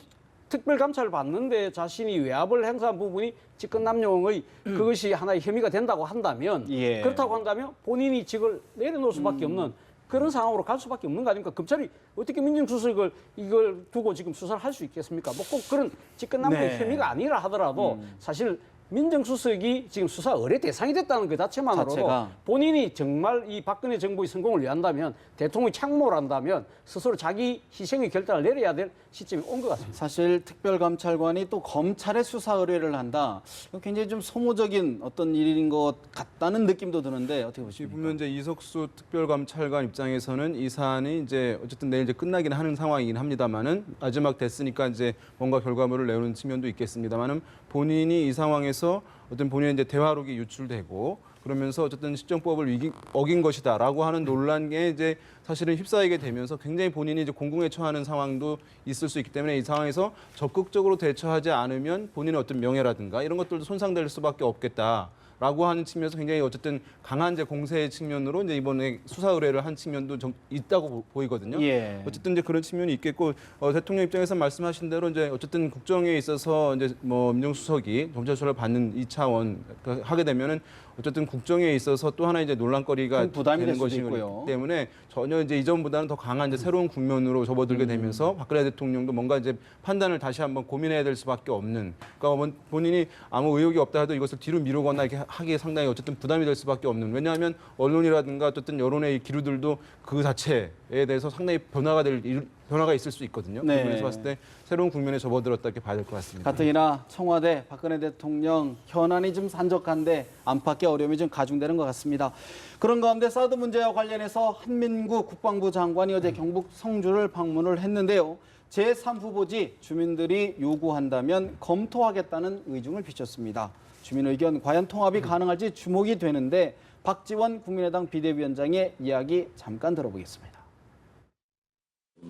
특별감찰을 받는데 자신이 외압을 행사한 부분이 직권남용의 그것이 하나의 혐의가 된다고 한다면 그렇다고 한다면 본인이 직을 내려놓을 수밖에 없는 그런 상황으로 갈 수밖에 없는 거 아닙니까? 검찰이 어떻게 민정수석을 이걸 두고 지금 수사를 할 수 있겠습니까? 뭐 꼭 그런 직권남용의 혐의가 아니라 하더라도 사실 민정수석이 지금 수사 의뢰 대상이 됐다는 그 자체만으로도 자체가. 본인이 정말 이 박근혜 정부의 성공을 위한다면 대통령이 착모를 한다면 스스로 자기 희생의 결단을 내려야 될 시점이 온 것 같습니다. 사실 특별감찰관이 또 검찰에 수사 의뢰를 한다. 이거 굉장히 좀 소모적인 어떤 일인 것 같다는 느낌도 드는데 어떻게 보십니까? 보면 이제 이석수 특별감찰관 입장에서는 이 사안이 이제 어쨌든 내일 이제 끝나긴 하는 상황이긴 합니다만은 마지막 됐으니까 이제 뭔가 결과물을 내오는 측면도 있겠습니다만은 본인이 이 상황에서 어떤 본인의 이제 대화록이 유출되고 그러면서 어쨌든 시정법을 어긴 것이다라고 하는 논란에 이제 사실은 휩싸이게 되면서 굉장히 본인이 이제 공공에 처하는 상황도 있을 수 있기 때문에 이 상황에서 적극적으로 대처하지 않으면 본인의 어떤 명예라든가 이런 것들도 손상될 수밖에 없겠다. 라고 하는 측면에서 굉장히 어쨌든 강한 이제 공세의 측면으로 이제 이번에 수사 의뢰를 한 측면도 있다고 보이거든요. 예. 어쨌든 이제 그런 측면이 있겠고 대통령 입장에서 말씀하신 대로 이제 어쨌든 국정에 있어서 이제 뭐 민정수석이 검찰 수사를 받는 이 차원 하게 되면은 어쨌든 국정에 있어서 또 하나 이제 논란거리가 큰 부담이 되는 될 수도 것이기 있고요. 때문에 전혀 이제 이전보다는 더 강한 이제 새로운 국면으로 접어들게 되면서 박근혜 대통령도 뭔가 이제 판단을 다시 한번 고민해야 될 수밖에 없는. 그러니까 본인이 아무 의혹이 없다 해도 이것을 뒤로 미루거나 이렇게 하기에 상당히 어쨌든 부담이 될 수밖에 없는. 왜냐하면 언론이라든가 어쨌든 여론의 이 기류들도 그 자체에 대해서 상당히 변화가 있을 수 있거든요. 네. 그래서 봤을 때 새로운 국면에 접어들었다 이렇게 봐야 될 것 같습니다. 가뜩이나 청와대 박근혜 대통령 현안이 좀 산적한데 안팎의 어려움이 좀 가중되는 것 같습니다. 그런 가운데 사드 문제와 관련해서 한민구 국방부 장관이 어제 경북 성주를 방문을 했는데요. 제3후보지 주민들이 요구한다면 검토하겠다는 의중을 비췄습니다. 주민 의견 과연 통합이 가능할지 주목이 되는데 박지원 국민의당 비대위원장의 이야기 잠깐 들어보겠습니다.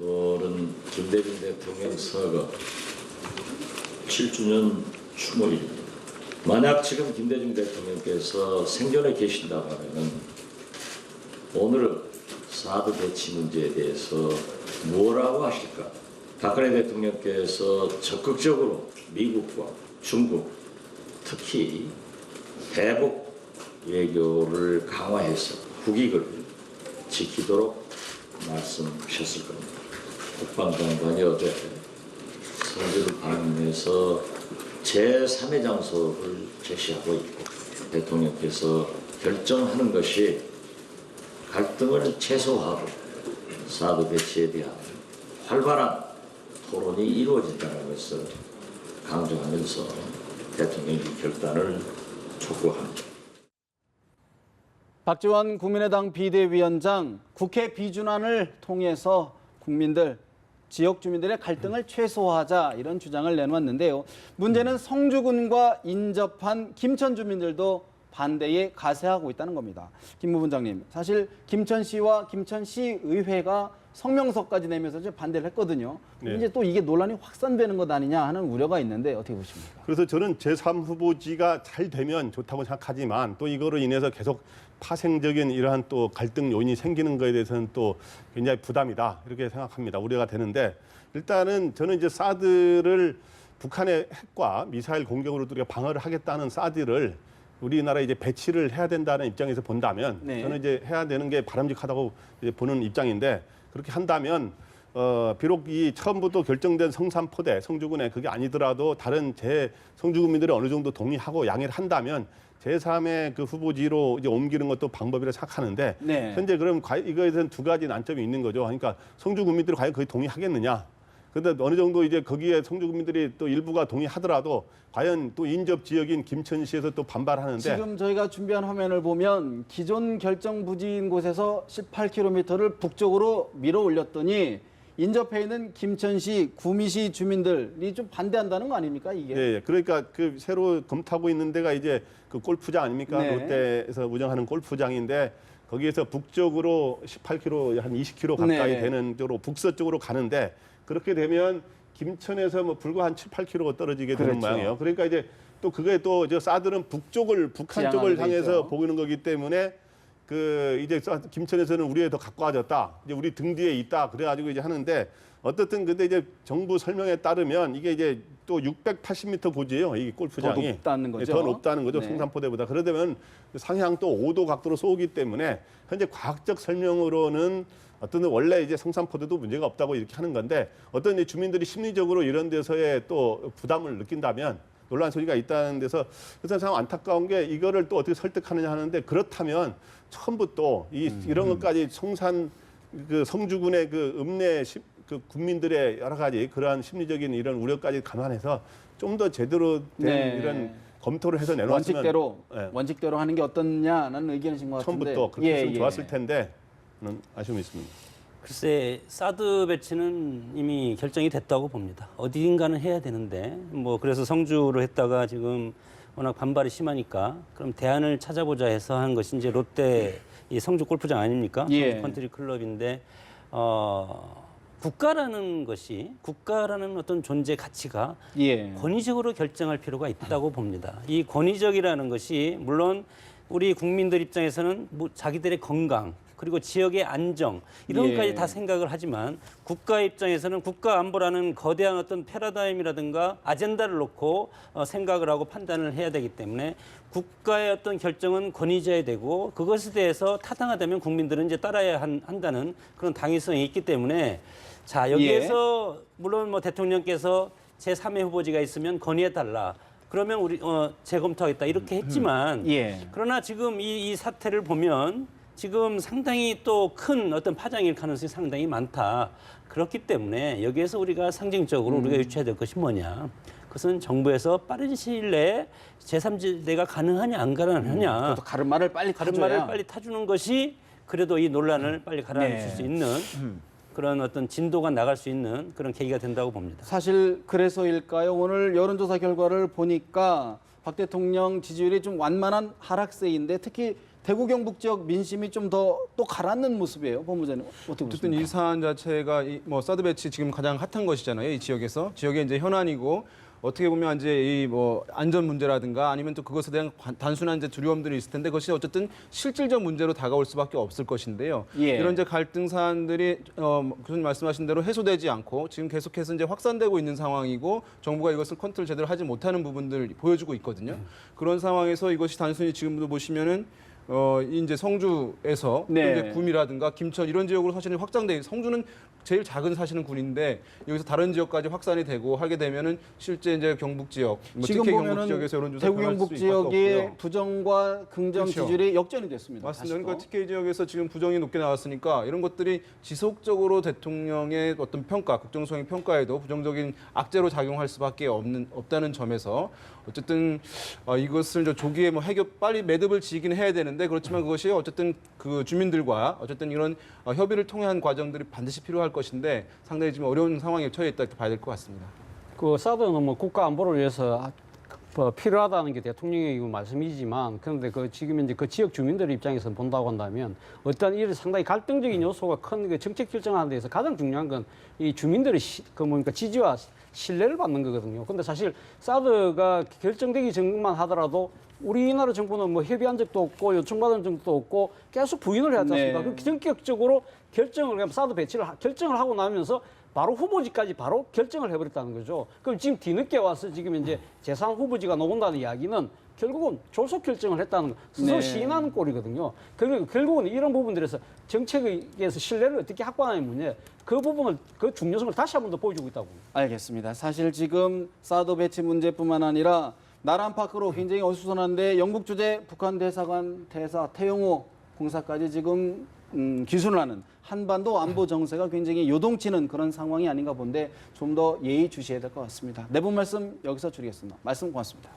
오늘은 김대중 대통령 서거 7주년 추모일입니다. 만약 지금 김대중 대통령께서 생존해 계신다고 하면 오늘 사드 배치 문제에 대해서 뭐라고 하실까? 박근혜 대통령께서 적극적으로 미국과 중국, 특히 대북 외교를 강화해서 국익을 지키도록 말씀하셨을 겁니다. 국방장관이 어제 성주를 방문해서 제3의 장소를 제시하고 있고 대통령께서 결정하는 것이 갈등을 최소화하고 사드 배치에 대한 활발한 토론이 이루어진다는 것을 강조하면서 대통령의 결단을 촉구합니다. 박지원 국민의당 비대위원장 국회 비준안을 통해서 국민들, 지역 주민들의 갈등을 최소화하자 이런 주장을 내놓았는데요. 문제는 성주군과 인접한 김천 주민들도 반대에 가세하고 있다는 겁니다. 김 부부장님, 사실 김천시와 김천시 의회가 성명서까지 내면서 이제 반대를 했거든요. 네. 이제 또 이게 논란이 확산되는 것 아니냐 하는 우려가 있는데 어떻게 보십니까? 그래서 저는 제3후보지가 잘 되면 좋다고 생각하지만 또 이거로 인해서 계속 파생적인 이러한 또 갈등 요인이 생기는 거에 대해서는 또 굉장히 부담이다 이렇게 생각합니다. 우려가 되는데 일단은 저는 이제 사드를 북한의 핵과 미사일 공격으로 우리가 방어를 하겠다는 사드를 우리나라에 이제 배치를 해야 된다는 입장에서 본다면 네. 저는 이제 해야 되는 게 바람직하다고 이제 보는 입장인데 그렇게 한다면 비록 이 처음부터 결정된 성산포대 성주군에 그게 아니더라도 다른 성주군민들이 어느 정도 동의하고 양해를 한다면 제3의 그 후보지로 이제 옮기는 것도 방법이라 생각하는데 네. 현재 그럼 이거에 대해서는 두 가지 난점이 있는 거죠. 그러니까 성주군민들이 과연 거기 동의하겠느냐? 그런데 어느 정도 이제 거기에 성주군민들이 또 일부가 동의하더라도 과연 또 인접 지역인 김천시에서 또 반발하는데 지금 저희가 준비한 화면을 보면 기존 결정 부지인 곳에서 18km를 북쪽으로 밀어 올렸더니 인접해 있는 김천시, 구미시 주민들이 좀 반대한다는 거 아닙니까 이게? 예, 그러니까 그 새로 검토하고 있는 데가 이제 그 골프장 아닙니까? 네. 롯데에서 운영하는 골프장인데 거기에서 북쪽으로 18km, 한 20km 가까이 네. 되는 쪽으로 북서쪽으로 가는데 그렇게 되면 김천에서 뭐 불과 한 7, 8km 떨어지게 되는 그렇죠. 모양이에요. 그러니까 이제 또 그게 또 저 사드는 북한 쪽을 지향하게 향해서 되죠. 보이는 거기 때문에 그 이제 김천에서는 우리에 더 가까워졌다. 이제 우리 등 뒤에 있다. 그래가지고 이제 하는데 어떻든 근데 이제 정부 설명에 따르면 이게 이제 또 680m 고지예요. 이 골프장이 더 높다는 거죠. 더 높다는 거죠. 네. 성산포대보다. 그러다면 상향 또 5도 각도로 쏘기 때문에 현재 과학적 설명으로는 어떤 원래 이제 성산포대도 문제가 없다고 이렇게 하는 건데 어떤 이제 주민들이 심리적으로 이런 데서의 또 부담을 느낀다면 논란 소리가 있다는 데서 그래서 참 안타까운 게 이거를 또 어떻게 설득하느냐 하는데 그렇다면 처음부터 이런 것까지 그 성주군의 그 읍내 그 국민들의 여러 가지 그러한 심리적인 이런 우려까지 감안해서 좀 더 제대로 된 이런 검토를 해서 내놓았으면 원칙대로 하는 게 어떻냐는 의견이신 것 같은데 처음부터 그렇게 했으면 좋았을 텐데 아쉬움이 있습니다. 글쎄 사드 배치는 이미 결정이 됐다고 봅니다. 어디인가는 해야 되는데 뭐 그래서 성주로 했다가 지금 워낙 반발이 심하니까 그럼 대안을 찾아보자 해서 한 것이 이제 롯데 이 성주 골프장 아닙니까? 성주 컨트리 클럽인데 국가라는 어떤 존재 가치가 권위적으로 결정할 필요가 있다고 봅니다. 이 권위적이라는 것이 물론 우리 국민들 입장에서는 뭐 자기들의 건강 그리고 지역의 안정 이런 것까지 다 생각을 하지만 국가 입장에서는 국가 안보라는 거대한 어떤 패러다임이라든가 아젠다를 놓고 생각을 하고 판단을 해야 되기 때문에 국가의 어떤 결정은 권위져야 되고 그것에 대해서 타당하다면 국민들은 이제 따라야 한다는 그런 당위성이 있기 때문에 자 여기에서 물론 뭐 대통령께서 제3의 후보지가 있으면 건의해달라. 그러면 우리 재검토하겠다 이렇게 했지만 그러나 지금 이 사태를 보면 지금 상당히 또 큰 어떤 파장일 가능성이 상당히 많다. 그렇기 때문에 여기에서 우리가 상징적으로 우리가 유추해야 될 것이 뭐냐. 그것은 정부에서 빠른 시일 내에 제3지대가 가능하냐 안 가능하냐. 가르마를 빨리 타주는 것이 그래도 이 논란을 빨리 가라앉힐 수 있는 그런 어떤 진도가 나갈 수 있는 그런 계기가 된다고 봅니다. 사실 그래서일까요? 오늘 여론조사 결과를 보니까 박 대통령 지지율이 좀 완만한 하락세인데 특히 대구 경북 지역 민심이 좀 더 또 가라앉는 모습이에요. 본부장님 어떻게 보십니까? 어쨌든 이 사안 자체가 뭐 사드 배치 지금 가장 핫한 것이잖아요. 이 지역에서 지역의 이제 현안이고 어떻게 보면 이제 이 뭐 안전 문제라든가 아니면 또 그것에 대한 단순한 이제 두려움들이 있을 텐데 그것이 어쨌든 실질적 문제로 다가올 수밖에 없을 것인데요. 이런 이제 갈등 사안들이 교수님 말씀하신 대로 해소되지 않고 지금 계속해서 이제 확산되고 있는 상황이고 정부가 이것을 컨트롤 제대로 하지 못하는 부분들 보여주고 있거든요. 그런 상황에서 이것이 단순히 지금도 보시면은 이제 성주에서 이제 구미라든가 김천 이런 지역으로 사실은 확장돼 성주는 제일 작은 사실은 군인데 여기서 다른 지역까지 확산이 되고 하게 되면은 실제 이제 경북 지역, 지금 TK 보면은 경북 지역에서 여론조사 대구 경북 지역의 부정과 긍정 지지율이 역전이 됐습니다. 맞습니다. 그러니까 TK 지역에서 지금 부정이 높게 나왔으니까 이런 것들이 지속적으로 대통령의 어떤 평가, 국정수행 평가에도 부정적인 악재로 작용할 수밖에 없다는 점에서 어쨌든 이것을 조기에 뭐 빨리 매듭을 지긴 해야 되는데 그렇지만 그것이 어쨌든 그 주민들과 어쨌든 이런 협의를 통한 과정들이 반드시 필요할 것인데 상당히 지금 어려운 상황에 처해 있다 이렇게 봐야 될 것 같습니다. 그 사드는 뭐 국가 안보를 위해서 필요하다는 게 대통령의 말씀이지만 그런데 그 지금 이제 그 지역 주민들 입장에서 본다고 한다면 어떤 이 상당히 갈등적인 요소가 큰 그 정책 결정하는 데서 가장 중요한 건 이 주민들의 지지와 신뢰를 받는 거거든요. 근데 사실 사드가 결정되기 전만 하더라도 우리나라 정부는 뭐 협의한 적도 없고 요청받은 적도 없고 계속 부인을 해왔지 않습니까? 그 전격적으로 사드 배치를 결정을 하고 나면서 바로 후보지까지 바로 결정을 해버렸다는 거죠. 그럼 지금 뒤늦게 와서 지금 이제 제3 후보지가 나온다는 이야기는 결국은 조속 결정을 했다는 거, 스스로 시인하는 꼴이거든요. 결국은 이런 부분들에서 정책에서 신뢰를 어떻게 확보하는 문제, 그 부분을 그 중요성을 다시 한 번 더 보여주고 있다고 봅니다. 알겠습니다. 사실 지금 사드 배치 문제뿐만 아니라 나란 파크로 굉장히 어수선한데 영국 주재 북한 대사관 대사 태영호 공사까지 지금 기순을 하는 한반도 안보 정세가 굉장히 요동치는 그런 상황이 아닌가 본데 좀 더 예의 주시해야 될 것 같습니다. 네 분 말씀 여기서 줄이겠습니다. 말씀 고맙습니다.